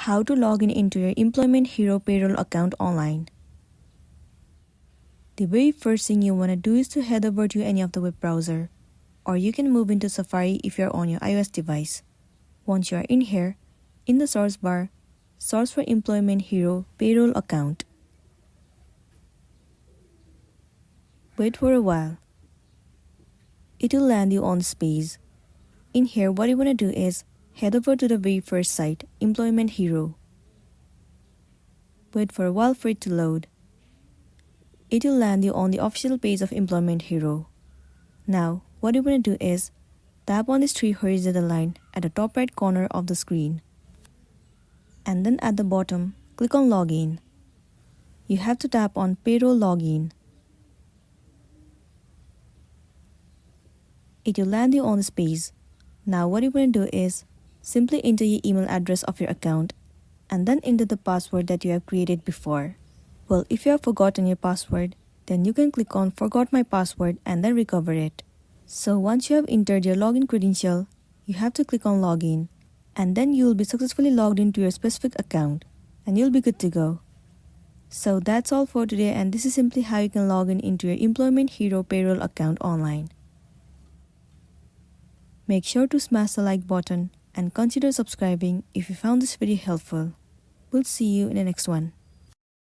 How to log in into your Employment Hero Payroll account online. The very first thing you want to do is to head over to any of the web browser, or you can move into Safari if you're on your iOS device. Once you are in here, in the source bar, search for Employment Hero Payroll account. Wait for a while. It will land you on this page. In here, what you want to do is head over to the very first site, Employment Hero. Wait for a while for it to load. It will land you on the official page of Employment Hero. Now, what you want to do is tap on this three horizontal line at the top right corner of the screen. And then at the bottom, click on Login. You have to tap on Payroll Login. It will land you on this page. Now what you want to do is simply enter your email address of your account and then enter the password that you have created before. Well, if you have forgotten your password, then you can click on Forgot My Password and then recover it. So once you have entered your login credential, you have to click on Login, and then you will be successfully logged into your specific account and you'll be good to go. So that's all for today, and this is simply how you can log in into your Employment Hero Payroll account online. Make sure to smash the like button and consider subscribing if you found this video helpful. We'll see you in the next one.